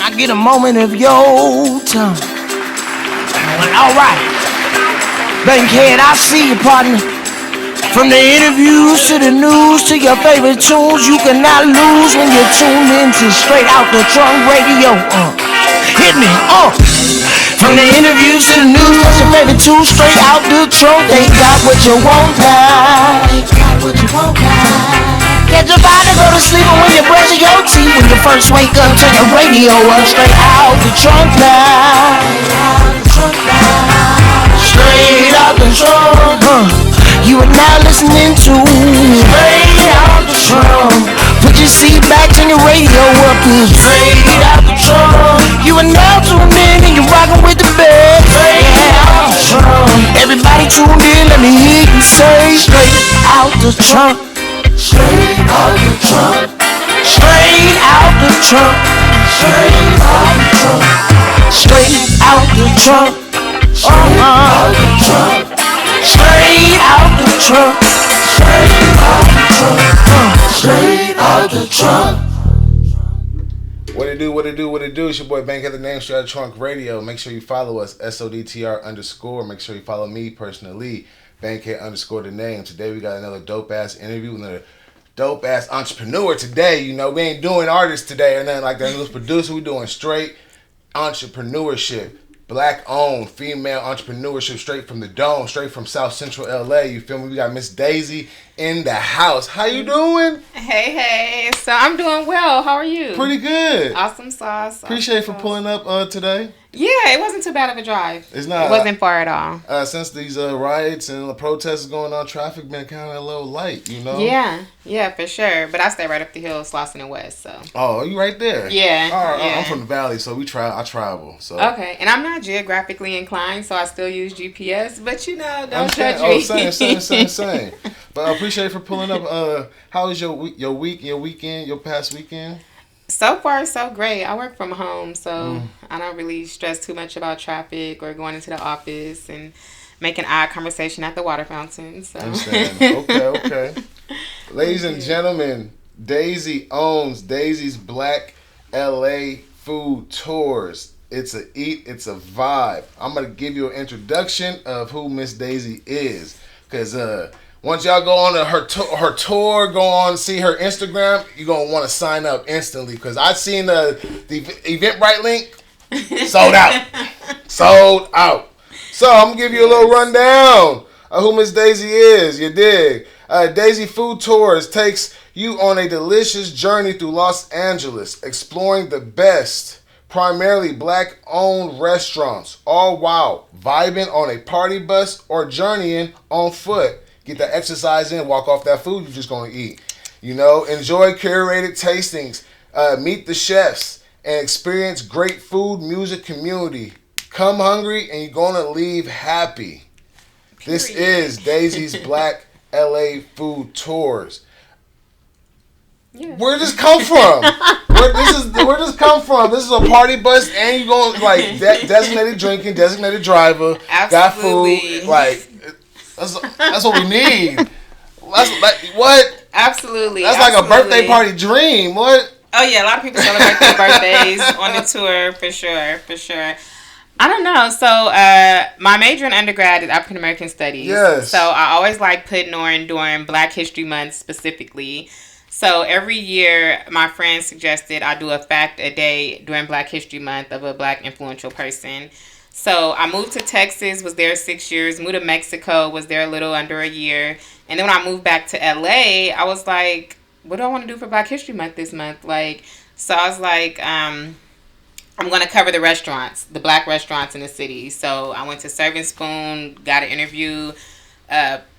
I get a moment of your time. Alright. Bankhead, I see you, partner. From the interviews to the news to your favorite tunes, you cannot lose when you're tuned into Straight Out the Trunk Radio. Hit me, From the interviews to the news, what's your favorite tune? Straight out the trunk, they got what you want now. Get your body to go to sleep, and when you brush your teeth, when you first wake up, turn your radio up. Straight out the trunk now. Straight out the trunk, You are now listening to Straight Out the Trunk. Put your seat back, turn your radio up. Straight out the trunk. You are now tuned in and you're rocking with the best. Straight out the trunk. Everybody tuned in, let me hear you say Straight out the trunk. Straight out the trunk. Straight out the trunk. Straight out the trunk. Straight out the trunk. Straight out the trunk. Straight out the trunk. Straight out the trunk. Straight out the trunk. What it do, what it do, what it do? It's your boy Bankhead, the name Straight Out the Trunk Radio. Make sure you follow us, SODTR_. Make sure you follow me personally, Bankhead _ the name. Today we got another dope-ass interview with another dope-ass entrepreneur today. You know, we ain't doing artists today or nothing like that. Who's producer, we doing straight entrepreneurship. Black-owned, female entrepreneurship, straight from the dome, straight from South Central LA. You feel me? We got Miss Daisy in the house. How you doing? Hey. So I'm doing well. How are you? Pretty good. Awesome sauce. Appreciate you for pulling up today. Yeah, it wasn't too bad of a drive. It's not. It wasn't far at all. Since these riots and the protests going on, traffic been kind of a little light, you know? Yeah, for sure. But I stay right up the hill, Slauson and West, so. Oh, you right there? Yeah. All right, yeah. I'm from the valley, so I travel. So. Okay, and I'm not geographically inclined, so I still use GPS, but you know, don't judge me. Oh, same. But I appreciate you for pulling up. How was your weekend, your past weekend? So far, so great. I work from home, so I don't really stress too much about traffic or going into the office and making eye conversation at the water fountain. So. I understand. Okay. Ladies and gentlemen, Daisy owns Daisy's Black LA Food Tours. It's a eat, it's a vibe. I'm going to give you an introduction of who Miss Daisy is. Because once y'all go on her tour, go on see her Instagram, you're going to want to sign up instantly. Because I seen the Eventbrite link, sold out. Sold out. So I'm going to give you a little rundown of who Miss Daisy is. You dig? Daisy Food Tours takes you on a delicious journey through Los Angeles, exploring the best, primarily black-owned restaurants, all while vibing on a party bus or journeying on foot. Get that exercise in, walk off that food you're just going to eat. You know, enjoy curated tastings, meet the chefs, and experience great food, music, community. Come hungry and you're going to leave happy. Period. This is Daisy's Black LA Food Tours. Yeah. Where does this come from? Where does this come from? This is a party bus, and you going like designated drinking, designated driver, Absolutely. got food. Like that's what we need. That's like what? Absolutely. That's like a birthday party dream. What? Oh yeah, a lot of people celebrate their birthdays on the tour for sure. I don't know. So, my major in undergrad is African American Studies. Yes. So I always like putting on during Black History Month specifically. So every year, my friends suggested I do a fact a day during Black History Month of a Black influential person. So I moved to Texas, was there 6 years, moved to Mexico, was there a little under a year. And then when I moved back to LA, I was like, what do I want to do for Black History Month this month? So I was like, I'm going to cover the restaurants, the Black restaurants in the city. So I went to Serving Spoon, got an interview,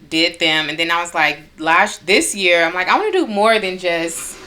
did them, and then I was like, this year, I'm like, I want to do more than just.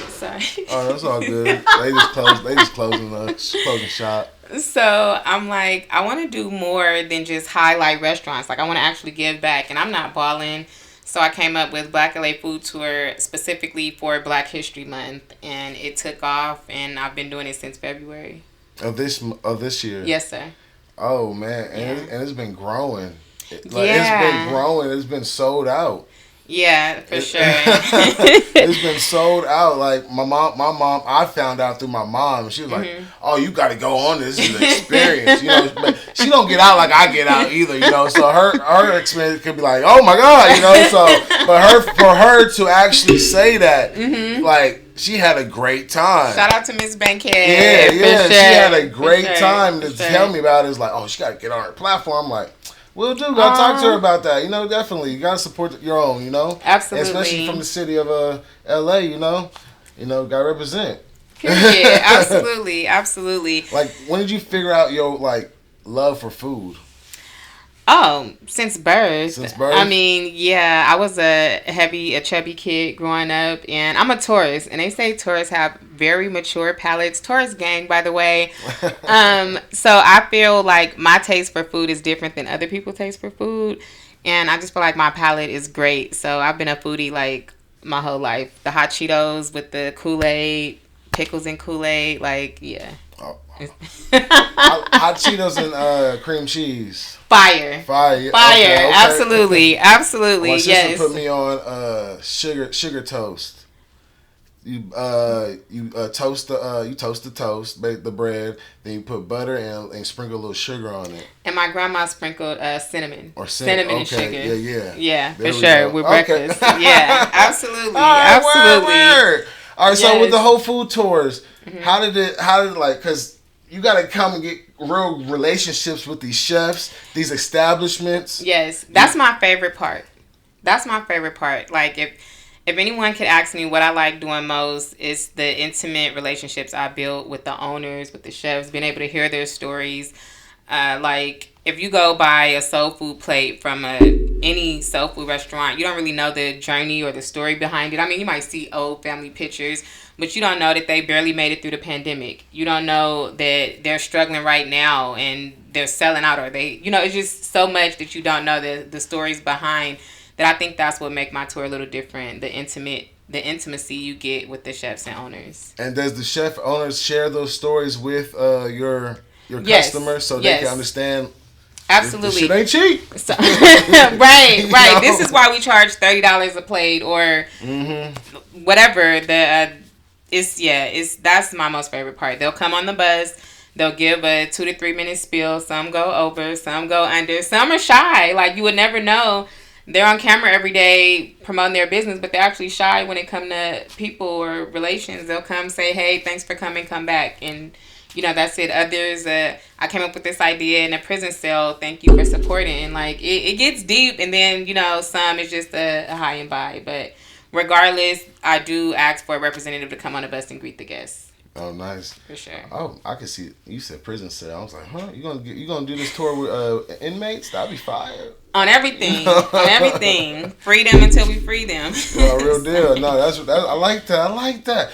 Sorry. Oh, that's all good. They just closing shop. So I'm like, I want to do more than just highlight restaurants. Like I want to actually give back, and I'm not balling. So I came up with Black LA Food Tour specifically for Black History Month, and it took off, and I've been doing it since February. Of this year. Yes, sir. Oh man, and it's been growing. It's been growing. It's been sold out. Yeah, for sure. It's been sold out. Like my mom, I found out through my mom. She was like, "Oh, you got to go on this. This is an experience." But she don't get out like I get out either. So her experience could be like, "Oh my God," So, but for her to actually say that, like, she had a great time. Shout out to Miss Bankhead. Yeah. She had a great time to tell me about it. It's like, oh, she got to get on her platform. I'm like, will do. Gotta talk to her about that. Definitely. You gotta support your own, Absolutely. Especially from the city of LA, gotta represent. Yeah, absolutely. Like, when did you figure out your, like, love for food? Oh, since birth. I mean, yeah, I was a chubby kid growing up, and I'm a Taurus, and they say Taurus have very mature palates. Taurus gang, by the way. So I feel like my taste for food is different than other people's taste for food, and I just feel like my palate is great. So I've been a foodie, like, my whole life. The hot Cheetos with the Kool-Aid, pickles and Kool-Aid, like, yeah. Oh. Hot Cheetos and cream cheese. Fire. Okay. Absolutely. My sister Yes. put me on sugar toast. You toast the toast, bake the bread, then you put butter and sprinkle a little sugar on it. And my grandma sprinkled cinnamon. Or cinnamon and sugar. Yeah. Yeah, there for sure. With breakfast. Yeah, absolutely. Word. All right, so Yes. with the whole food tours, how did it like, because you got to come and get real relationships with these chefs, these establishments. Yes, that's my favorite part. Like, if anyone could ask me what I like doing most, it's the intimate relationships I built with the owners, with the chefs, being able to hear their stories. Like, if you go buy a soul food plate from any soul food restaurant, you don't really know the journey or the story behind it. I mean, you might see old family pictures, but you don't know that they barely made it through the pandemic. You don't know that they're struggling right now and they're selling out, or it's just so much that you don't know the stories behind that. I think that's what make my tour a little different, the intimacy you get with the chefs and owners. And does the chef owners share those stories with your customers so they can understand? Absolutely. This shit ain't cheap. So, right. This is why we charge $30 a plate or whatever. That's my most favorite part. They'll come on the bus. They'll give a 2 to 3 minute spiel. Some go over, some go under. Some are shy. Like, you would never know. They're on camera every day promoting their business, but they're actually shy when it comes to people or relations. They'll come say, hey, thanks for coming, come back. And that's it. Others, I came up with this idea in a prison cell. Thank you for supporting. And, like, it gets deep. And then, some is just a high and by. But regardless, I do ask for a representative to come on the bus and greet the guests. Oh, nice. For sure. Oh, I can see. You said prison cell. I was like, huh? You gonna do this tour with inmates? That'd be fire. On everything. Freedom until we free them. Real deal. No, that's I like that.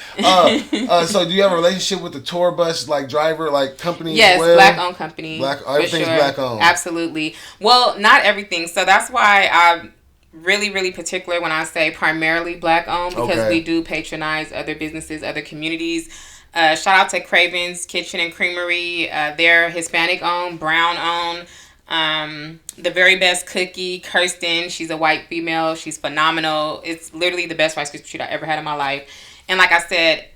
So do you have a relationship with the tour bus, like, driver, like, company? Yes, as well? Black owned company. Everything's black owned. Absolutely. Well, not everything. So that's why I'm really, really particular when I say primarily black owned, because we do patronize other businesses, other communities. Shout out to Craven's Kitchen and Creamery. They're Hispanic owned, brown owned. The Very Best Cookie, Kirsten, she's a white female. She's phenomenal. It's literally the best Rice Krispie treat I ever had in my life. And like I said,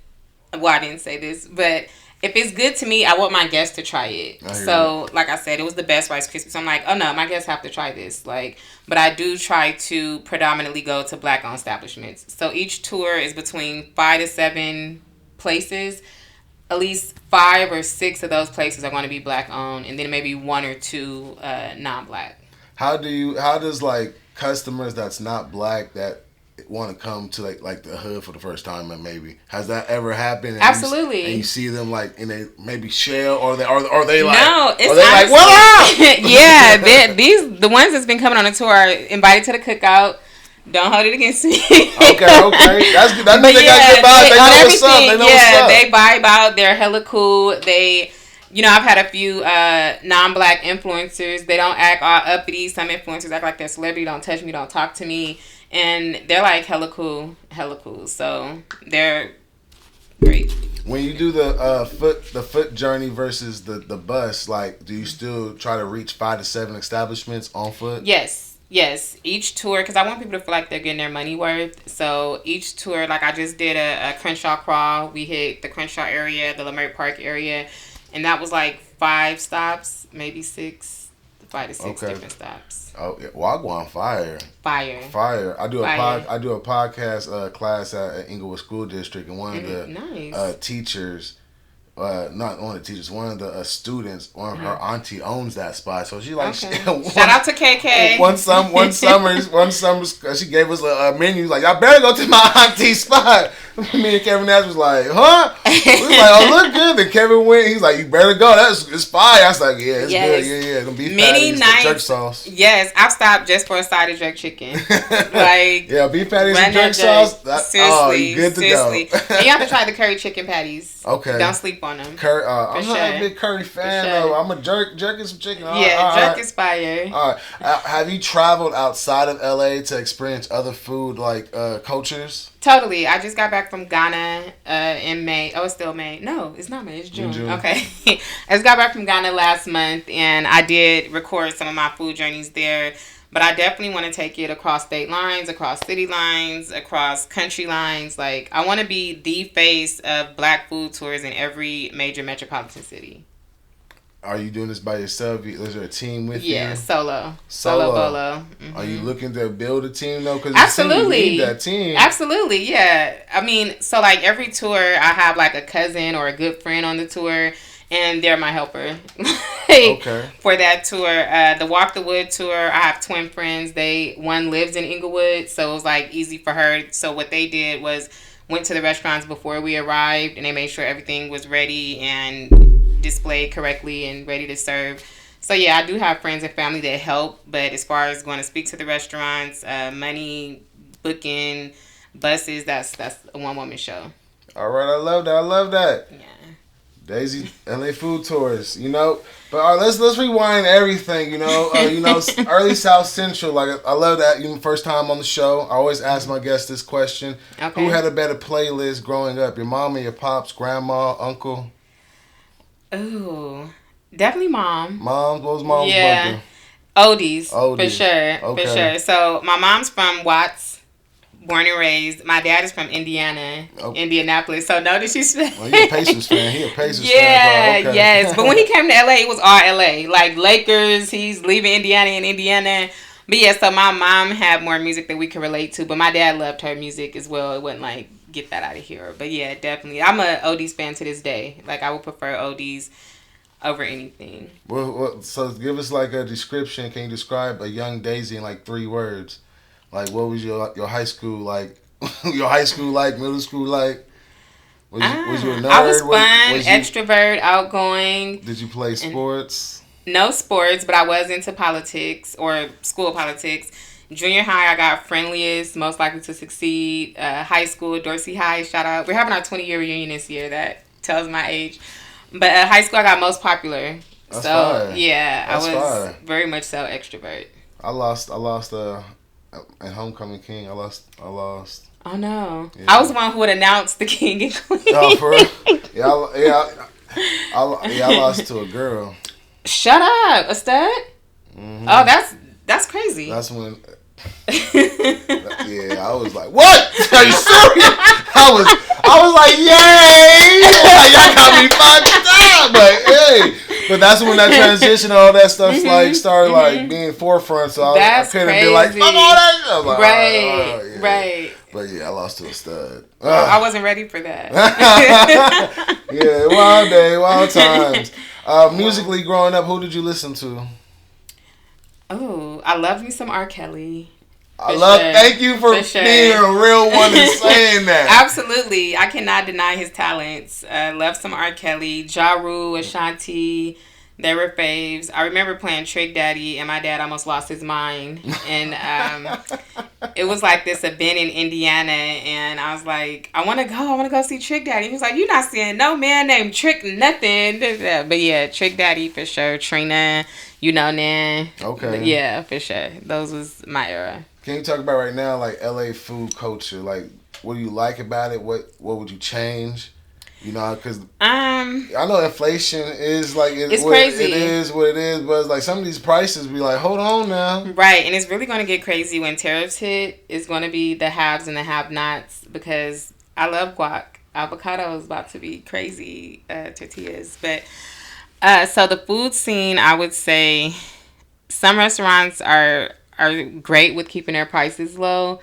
well, I didn't say this, but if it's good to me, I want my guests to try it. So, like I said, it was the best Rice Krispie. So I'm like, oh no, my guests have to try this. Like, but I do try to predominantly go to black-owned establishments. So each tour is between 5 to 7 places. At least 5 or 6 of those places are going to be black-owned, and then maybe 1 or 2 non-black. How does like customers that's not black that want to come to like the hood for the first time, and maybe has that ever happened? And Absolutely. You see them like in a maybe shell, or they like, no, it's like, what up? Yeah, the ones that's been coming on the tour are invited to the cookout. Don't hold it against me. Okay. That's good. They got good vibes. They know what's up. They know what's up. They vibe out. They're hella cool. I've had a few non-black influencers. They don't act all uppity. Some influencers act like they're celebrity. Don't touch me. Don't talk to me. And they're like hella cool. So they're great. When you do the foot journey versus the bus, like, do you still try to reach 5 to 7 establishments on foot? Yes. Yes, each tour, because I want people to feel like they're getting their money worth. So each tour, like I just did a Crenshaw crawl. We hit the Crenshaw area, the Leimert Park area, and that was like 5 stops, maybe 6, 5 to 6 different stops. Oh, yeah. Wagwan fire. I do a podcast class at Inglewood School District, and one of the teachers. Not one of the teachers, one of the students, her auntie owns that spot. So she like, shout out to KK. One summer, she gave us a menu. Like, y'all better go to my auntie's spot. Me and Kevin Nash was like, huh? We was like, oh, look good. Then Kevin went. He's like, you better go. It's fire. I was like, yeah, it's good. Yeah. Them beef patties, the jerk sauce. Yes, I've stopped just for a side of jerk chicken. Like, yeah, beef patties and jerk sauce. Seriously, good to go. And you have to try the curry chicken patties. Okay. Don't sleep on them. Curry. I'm not a big curry fan though. I'm a jerking some chicken. Jerk is fire. All right. Have you traveled outside of LA to experience other food like cultures? Totally. I just got back from Ghana in May. Oh, it's still May. No, it's not May. It's June. Okay. I just got back from Ghana last month, and I did record some of my food journeys there. But I definitely want to take it across state lines, across city lines, across country lines. Like, I want to be the face of Black food tours in every major metropolitan city. Are you doing this by yourself? Is there a team with you? Yeah, solo bolo. Mm-hmm. Are you looking to build a team though? Because absolutely, you need that team. Absolutely, yeah. I mean, so like every tour, I have like a cousin or a good friend on the tour, and they're my helper. Okay. For that tour, the Walk the Wood tour, I have twin friends. One lives in Inglewood, so it was like easy for her. So what they did was went to the restaurants before we arrived, and they made sure everything was ready and displayed correctly and ready to serve. So yeah, I do have friends and family that help, but as far as going to speak to the restaurants, money, booking, buses, that's a one-woman show. All right, I love that. Yeah. Daisy, LA food tours, you know. But all right, let's rewind everything, you know. Early South Central. Like, I love that. You first time on the show. I always ask my guests this question: Who had a better playlist growing up, your mom or your pops, grandma, uncle? Ooh, definitely mom. Mom, what was mom's bumping? Oldies, for sure, okay. For sure. So my mom's from Watts, born and raised. My dad is from Indiana, Indianapolis. So notice she's. Well, he's a Pacers fan. Fan. Yeah, okay. Yes. But when he came to LA, it was all LA. Like Lakers, he's leaving Indiana. But yeah, so my mom had more music that we could relate to. But my dad loved her music as well. It wasn't like, get that out of here. But yeah, definitely. I'm a oldies fan to this day. Like, I would prefer oldies over anything. Well, so give us like a description. Can you describe a young Daisy in like 3 words? Like, what was your high school like? Your high school like? Middle school like? Was you a nerd? I was fun, extrovert, outgoing. Did you play sports? No sports, but I was into politics or school politics. Junior high, I got friendliest, most likely to succeed. High school, Dorsey High, shout out. We're having our 20-year reunion this year. That tells my age. But high school, I got most popular. That's fire. Yeah, I was very much so extrovert. I lost at Homecoming King. I lost. Oh no! Yeah. I was the one who would announce the king and queen. Oh, for real? I lost to a girl. Shut up, a stud. Mm-hmm. Oh, that's crazy. That's when. Yeah, I was like, "What? Are you serious?" I was like, "Yay!" Like, y'all got me fucked up, but that's when that transition, all that stuff like started like being forefront. So I couldn't be like, "Fuck all that." I was like, right. But yeah, I lost to a stud. I wasn't ready for that. Yeah, wild day, wild times. Musically, growing up, who did you listen to? Oh, I love me some R. Kelly. Thank you for being a real one and saying that. Absolutely. I cannot deny his talents. Love some R. Kelly, Ja Rule, Ashanti. They were faves. I remember playing Trick Daddy, and my dad almost lost his mind. And it was like this event in Indiana, and I was like, I want to go see Trick Daddy. He was like, you're not seeing no man named Trick nothing. But yeah, Trick Daddy for sure. Trina, Nan. Okay. But yeah, for sure. Those was my era. Can you talk about right now, like, LA food culture? Like, what do you like about it? What would you change? You know, because I know inflation is like it's crazy. It is what it is, but it's like some of these prices be like, hold on now. Right, and it's really going to get crazy when tariffs hit. It's going to be the haves and the have-nots because I love guac. Avocado is about to be crazy tortillas, but so the food scene, I would say, some restaurants are great with keeping their prices low,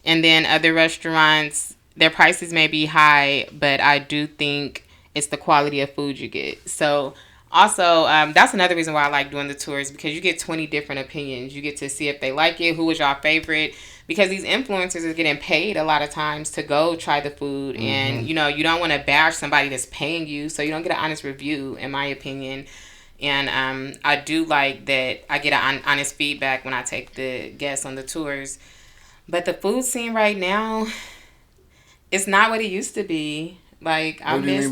and then other restaurants, their prices may be high, but I do think it's the quality of food you get. So also, that's another reason why I like doing the tours, because you get 20 different opinions. You get to see if they like it, who was your favorite, because these influencers are getting paid a lot of times to go try the food. And, you know, you don't want to bash somebody that's paying you, so you don't get an honest review, in my opinion. And I do like that I get an honest feedback when I take the guests on the tours. But the food scene right now, it's not what it used to be. Like, I miss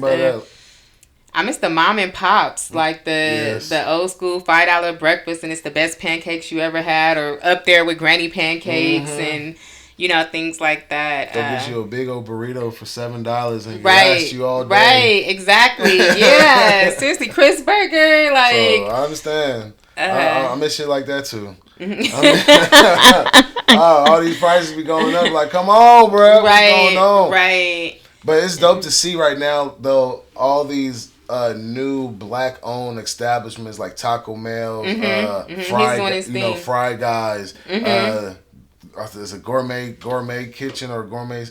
the mom and pops, like the old school $5 breakfast, and it's the best pancakes you ever had, or up there with granny pancakes and, you know, things like that. They'll get you a big old burrito for $7 and last you all day. Right, exactly. Yeah, seriously, Chris Burger, like. So I understand. I miss shit like that too. All these prices be going up. Like, come on, bro. What's going on? Right. But it's dope to see right now, though, all these new black-owned establishments like Taco Bell, Fry Guys. There's a gourmet kitchen or gourmet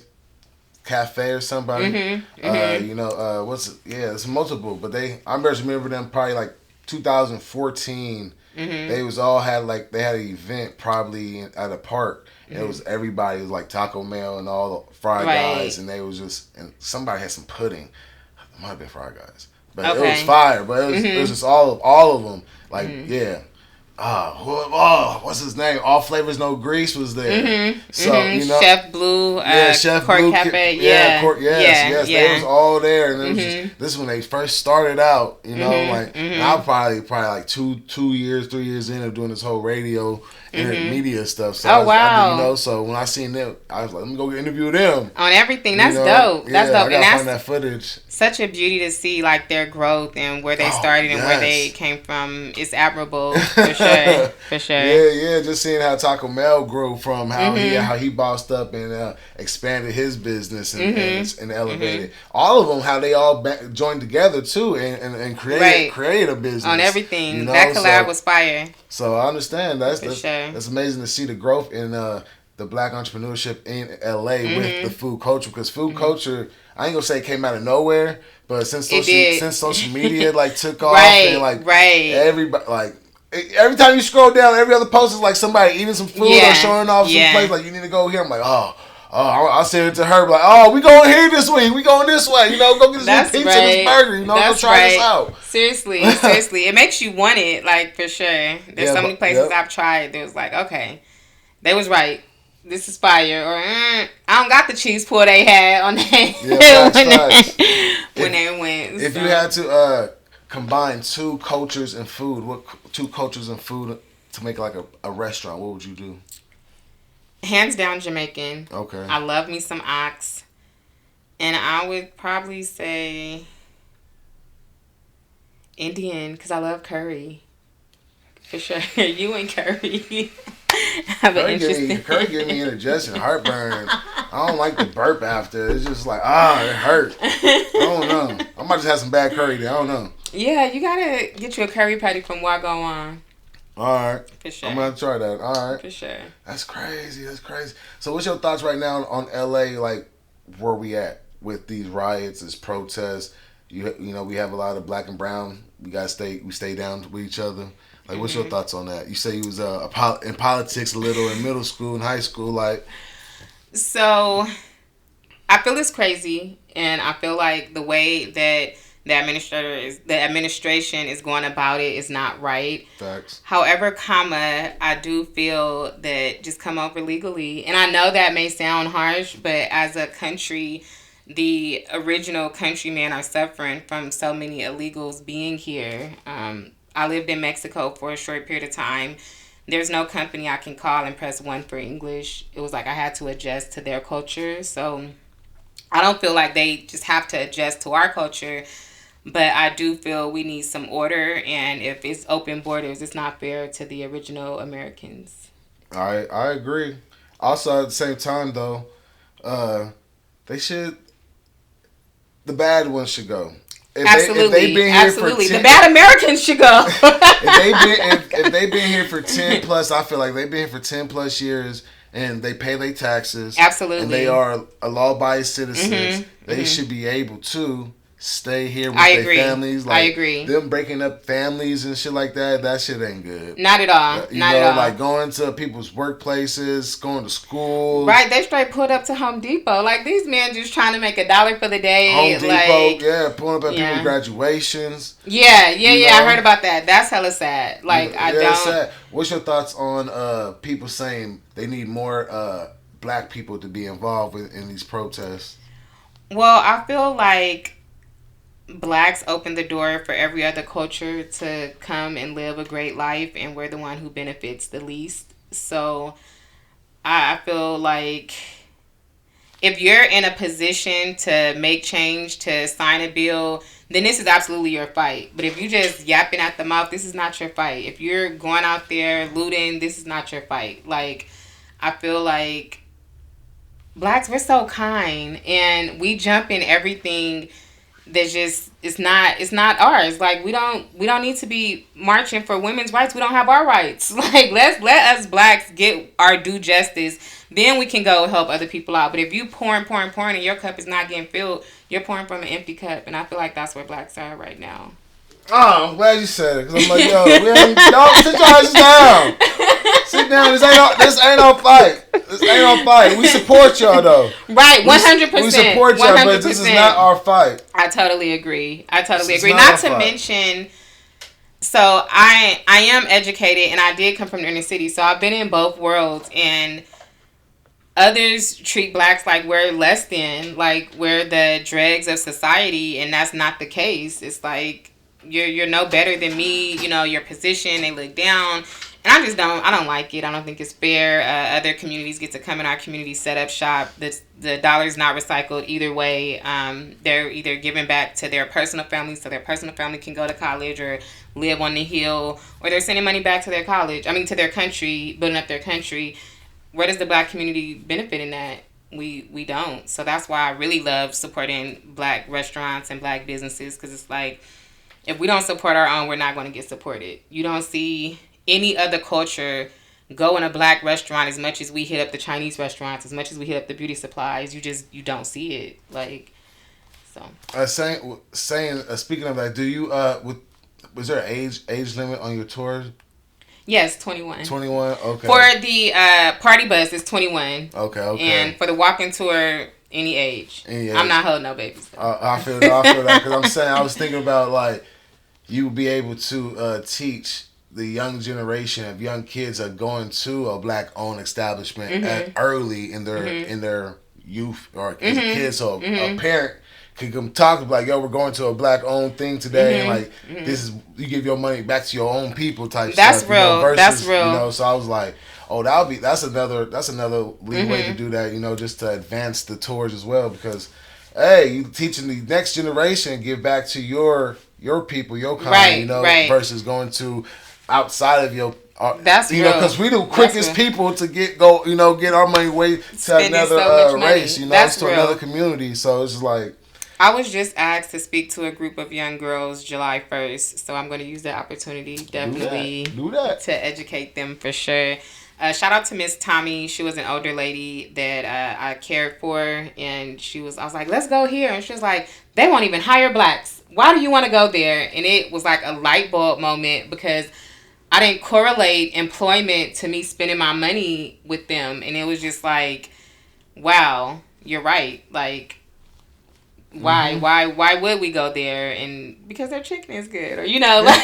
cafe or somebody. It's multiple. But I remember them probably like 2014. They was all had they had an event probably at a park. And it was everybody. It was like Taco Bell and all the Fry Guys, and they was just, and somebody had some pudding. It might have been Fry Guys, but it was fire. But it was just all of them. Like what's his name? All Flavors No Grease was there. So you know, Chef Blue, Chef Court Blue, Cafe, yes, they was all there, and it was just, this is when they first started out. You know, and I was probably like 3 years in of doing this whole radio media stuff. So so when I seen them, I was like, let me go interview them on everything. That's dope. That's dope. I gotta find that footage. Such a beauty to see, like, their growth and where they started and where they came from. It's admirable, for sure. For sure. Yeah. Just seeing how Taco Bell grew from how he bossed up and expanded his business and elevated. All of them, how they all joined together too and created a business on everything. You know? That collab was fire. So I understand that's sure. That's amazing to see the growth in the black entrepreneurship in LA with the food culture, because food culture, I ain't gonna say it came out of nowhere, but since social media took off and everybody every time you scroll down, every other post is like somebody eating some food or showing off some place, like, you need to go here. I'm like, I'll send it to her, like, we going here this week, we going this way, you know, go get this pizza, this burger, you know, go try this out. Seriously, it makes you want it, like, for sure. There's so many places I've tried, there was like, okay, they was right. This is fire, or I don't got the cheese pull they had on that when they went. If you had to combine two cultures and food, what two cultures and food to make like a restaurant, what would you do? Hands down, Jamaican. Okay. I love me some ox, and I would probably say Indian, because I love curry. For sure, you and curry. Curry give me indigestion, heartburn. I don't like the burp after. It's just like, it hurt. I don't know. I might just have some bad curry there. I don't know. Yeah, you gotta get you a curry patty from Wagwan. All right. For sure. I'm gonna try that. All right. For sure. That's crazy. So what's your thoughts right now on LA, like where we at with these riots, this protests? You know, we have a lot of black and brown. We stay down with each other. Like, what's your thoughts on that? You say you was in politics a little in middle school and high school, like. So, I feel it's crazy, and I feel like the way that the administration is going about it is not right. Facts. However, I do feel that just come over legally, and I know that may sound harsh, but as a country, the original countrymen are suffering from so many illegals being here. I lived in Mexico for a short period of time. There's no company I can call and press 1 for English. It was like I had to adjust to their culture. So I don't feel like they just have to adjust to our culture, but I do feel we need some order, and if it's open borders, it's not fair to the original Americans. I agree. Also, at the same time, though, they should. The bad ones should go. Absolutely, absolutely. 10, the bad Americans should go. if they've been here for 10 plus, I feel like they've been here for 10 plus years and they pay their taxes. Absolutely. And they are a law-abiding citizens. They should be able to stay here with their families. Like, I agree. Them breaking up families and shit like that shit ain't good. Not at all. Not at all. Like going to people's workplaces, going to school. Right, they straight pulled up to Home Depot. Like, these men just trying to make $1 for the day. Home Depot, pulling up at people's graduations. Yeah, I heard about that. That's hella sad. Like, I don't. Sad. What's your thoughts on people saying they need more black people to be involved in these protests? Well, I feel like blacks open the door for every other culture to come and live a great life, and we're the one who benefits the least. So I feel like if you're in a position to make change, to sign a bill, then this is absolutely your fight. But if you just yapping at the mouth, this is not your fight. If you're going out there looting, this is not your fight. Like, I feel like blacks, we're so kind, and we jump in everything that's just it's not ours. Like, we don't need to be marching for women's rights. We don't have our rights. Like, let us blacks get our due justice. Then we can go help other people out. But if you pouring and your cup is not getting filled, you're pouring from an empty cup. And I feel like that's where blacks are right now. Oh, I'm glad you said it, because I'm like, yo, y'all sit your asses down. Sit down. This ain't no fight. This ain't no fight. We support y'all, though. Right, 100%. We support y'all, 100%. But this is not our fight. I totally agree. Not to mention, so I am educated, and I did come from the inner city, so I've been in both worlds, and others treat blacks like we're less than, like we're the dregs of society, and that's not the case. It's like, you're no better than me, your position, they look down. And I don't like it. I don't think it's fair. Other communities get to come in our community, set up shop. The dollar's not recycled either way. They're either giving back to their personal family so their personal family can go to college or live on the hill, or they're sending money back to their to their country, building up their country. Where does the black community benefit in that? We don't. So that's why I really love supporting black restaurants and black businesses, because it's like, if we don't support our own, we're not going to get supported. You don't see any other culture go in a black restaurant as much as we hit up the Chinese restaurants, as much as we hit up the beauty supplies. You don't see it. Like, so. Speaking of that, do you was there an age limit on your tours? Yes, 21. 21, okay. For the party bus, it's 21. Okay. And for the walking tour, any age. I'm not holding no babies. I feel that, because I was thinking about, like, you would be able to teach the young generation of young kids are going to a black-owned establishment early in their youth or as a kid. So a parent could come talk like, yo, we're going to a black-owned thing today, and like this is, you give your money back to your own people type that's stuff. Real. Versus, that's real. So I was like, oh, that's another leeway to do that. Just to advance the tours as well, because hey, you teaching the next generation, give back to your people, your kind, versus going to outside of your. That's real. Because we the quickest people to get our money way to Spending another race, that's to another community. So it's just like, I was just asked to speak to a group of young girls July 1st, so I'm going to use that opportunity definitely do that. To educate them for sure. Shout out to Miss Tommy. She was an older lady that I cared for, and I was like, let's go here. And she was like, they won't even hire blacks. Why do you want to go there? And it was like a light bulb moment, because I didn't correlate employment to me spending my money with them. And it was just like, wow, you're right. Like, why would we go there? And because their chicken is good, or like.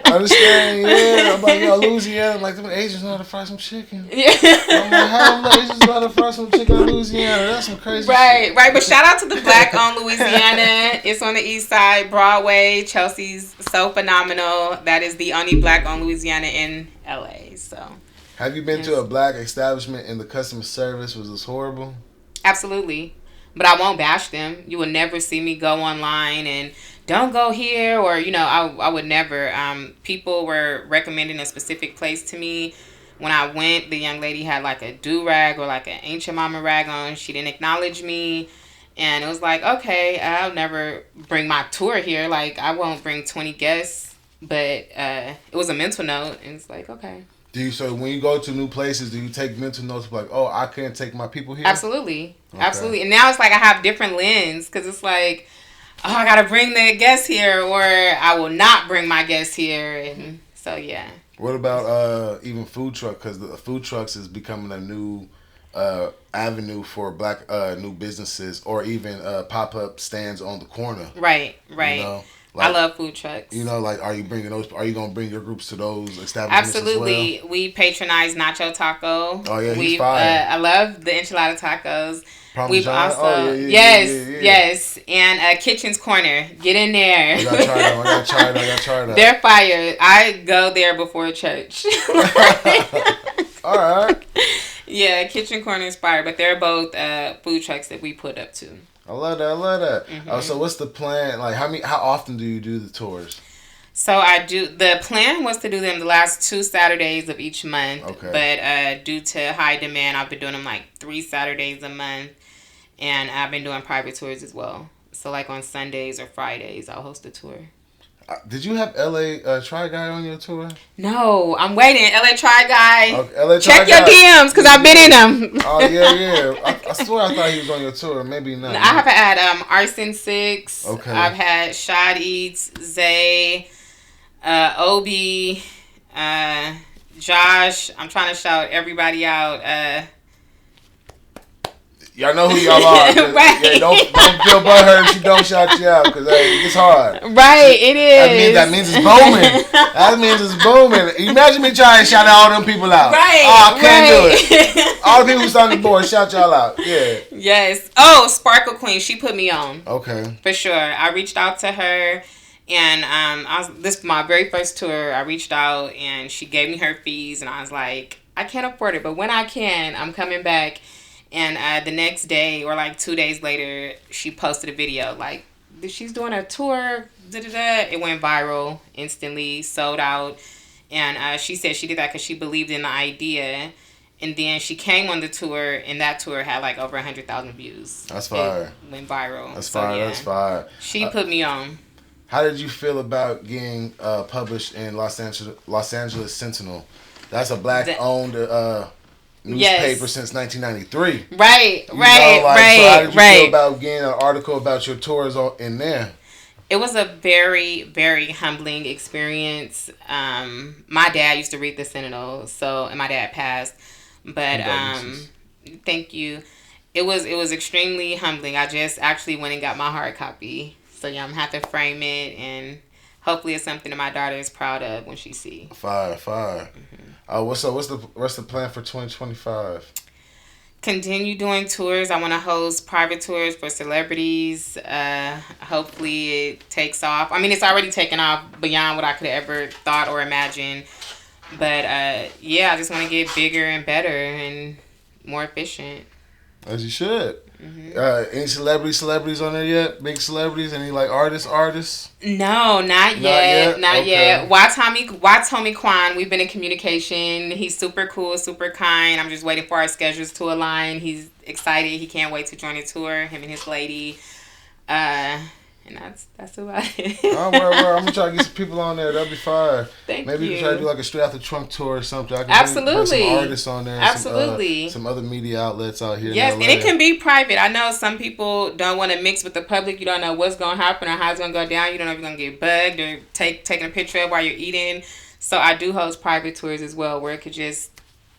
I understand, yeah. I'm like, Louisiana, like, them Asians know how to fry some chicken. Yeah. I'm like, how them Asians know how to fry some chicken in Louisiana? That's some crazy shit. Right. But shout out to the black-owned Louisiana. It's on the east side, Broadway. Chelsea's so phenomenal. That is the only black-owned Louisiana in LA. So. Have you been to a black establishment and the customer service was as horrible? Absolutely. but I won't bash them. You will never see me go online and don't go here, or I would never. People were recommending a specific place to me. When I went, the young lady had like a do-rag or like an ancient mama rag on. She didn't acknowledge me. And it was like, okay, I'll never bring my tour here. Like, I won't bring 20 guests. But it was a mental note. And it's like, okay. So when you go to new places, do you take mental notes like, oh, I can't take my people here? Absolutely. Okay. Absolutely. And now it's like I have different lens. Because it's like, oh, I got to bring the guests here. Or I will not bring my guests here. And so, yeah. What about even food truck? Because the food trucks is becoming a new avenue for black new businesses, or even pop-up stands on the corner. Right. I love food trucks. Are you bringing those? Are you gonna bring your groups to those establishments? Absolutely. As well? We patronize Nacho Taco. Oh yeah, he's fire. I love the enchilada tacos. We've Parmesan? also yes, and Kitchen's Corner. Get in there. I gotta try that. They're fire. I go there before church. All right. Yeah, Kitchen Corner is fire, but they're both food trucks that we put up to. I love that. Mm-hmm. So what's the plan? Like, how often do you do the tours? So the plan was to do them the last 2 Saturdays of each month. Okay. But due to high demand, I've been doing them like 3 Saturdays a month. And I've been doing private tours as well. So like on Sundays or Fridays, I'll host a tour. Did you have LA Try Guy on your tour? No, I'm waiting. LA Try Guy. Okay, LA Check your DMs because I've been in them. Oh yeah. I swear I thought he was on your tour. Maybe not. I have had Arson 6. Okay. I've had Shad Eats, Zay, Obi, Josh. I'm trying to shout everybody out. Y'all know who y'all are. Right. Yeah, don't feel butthurt if she don't shout you out, because it's hard. Right, it is. That means it's booming. That means it's booming. Imagine me trying to shout all them people out. Right. Oh, I can't do it. All the people who's on the board, shout y'all out. Yeah. Yes. Oh, Sparkle Queen. She put me on. Okay. For sure. I reached out to her, and this was my very first tour. I reached out, and she gave me her fees, and I was like, I can't afford it, but when I can, I'm coming back. And the next day, or like 2 days later, she posted a video like, she's doing a tour. It went viral instantly, sold out. And she said she did that because she believed in the idea. And then she came on the tour, and that tour had like over 100,000 views. That's fire. It went viral. That's fire. Yeah. That's fire. She put me on. How did you feel about getting published in Los Angeles Sentinel? That's a black-owned newspaper since 1993. Right. So how did you feel about getting an article about your tours in there? It was a very, very humbling experience. My dad used to read the Sentinel, and my dad passed. But thank you. It was extremely humbling. I just actually went and got my hard copy. So yeah, I'm gonna have to frame it, and hopefully it's something that my daughter is proud of when she sees. Fire. Mm-hmm. What's the plan for 2025? Continue doing tours. I want to host private tours for celebrities. Hopefully it takes off. I mean, it's already taken off beyond what I could have ever thought or imagined. But I just want to get bigger and better and more efficient. As you should. Mm-hmm. Any celebrities on there yet? Big celebrities? Any like artists? No, not yet. Not yet. Why Tommy Kwan? We've been in communication. He's super cool, super kind. I'm just waiting for our schedules to align. He's excited. He can't wait to join the tour. Him and his lady. And that's about it. I'm gonna try to get some people on there. That'd be fire. Maybe you can try to do like a straight out the trunk tour or something. I can Absolutely. bring some artists on there. Absolutely. Some other media outlets out here. Yes, and it can be private. I know some people don't want to mix with the public. You don't know what's gonna happen or how it's gonna go down. You don't know if you're gonna get bugged or taking a picture of while you're eating. So I do host private tours as well, where it could just,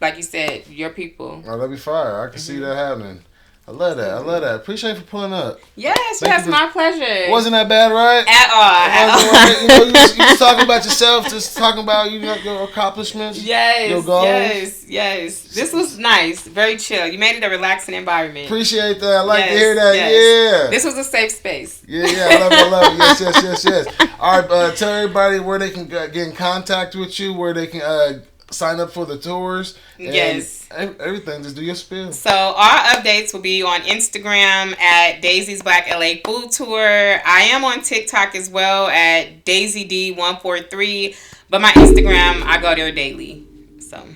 like you said, your people. Oh, that'd be fire. I can see that happening. I love that. Appreciate you for pulling up. Yes, my pleasure. Wasn't that bad, right? At all. You was talking about yourself, just talking about your accomplishments. Yes. Your goals. Yes. This was nice. Very chill. You made it a relaxing environment. Appreciate that. I like to hear that. Yes. Yeah. This was a safe space. Yeah. I love it. Yes. All right. Tell everybody where they can get in contact with you, where they can sign up for the tours. And yes. Everything. Just do your spiel. So our updates will be on Instagram at Daisy's Black LA Food Tour. I am on TikTok as well at DaisyD143. But my Instagram, I go there daily. So.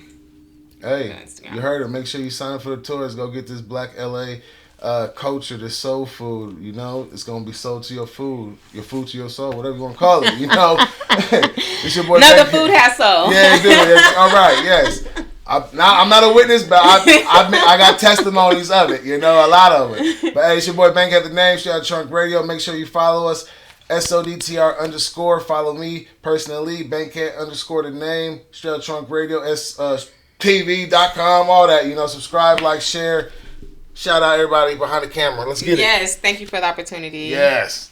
Hey, you heard it. Make sure you sign up for the tours. Go get this Black LA culture, this soul food. You know, it's gonna be sold to your food to your soul, whatever you want to call it. You know, it's your boy. No, the food has soul. Yeah, it do. All right, yes. I'm not a witness, but I got testimonies of it. You know, a lot of it. But hey, it's your boy Bank at the name. SODTR Trunk Radio. Make sure you follow us. SODTR_. Follow me personally. Bankhead _ the name. SODTR Trunk Radio. TV.com, all that, you know, subscribe, like, share. Shout out everybody behind the camera. Let's get it. Yes, thank you for the opportunity. Yes.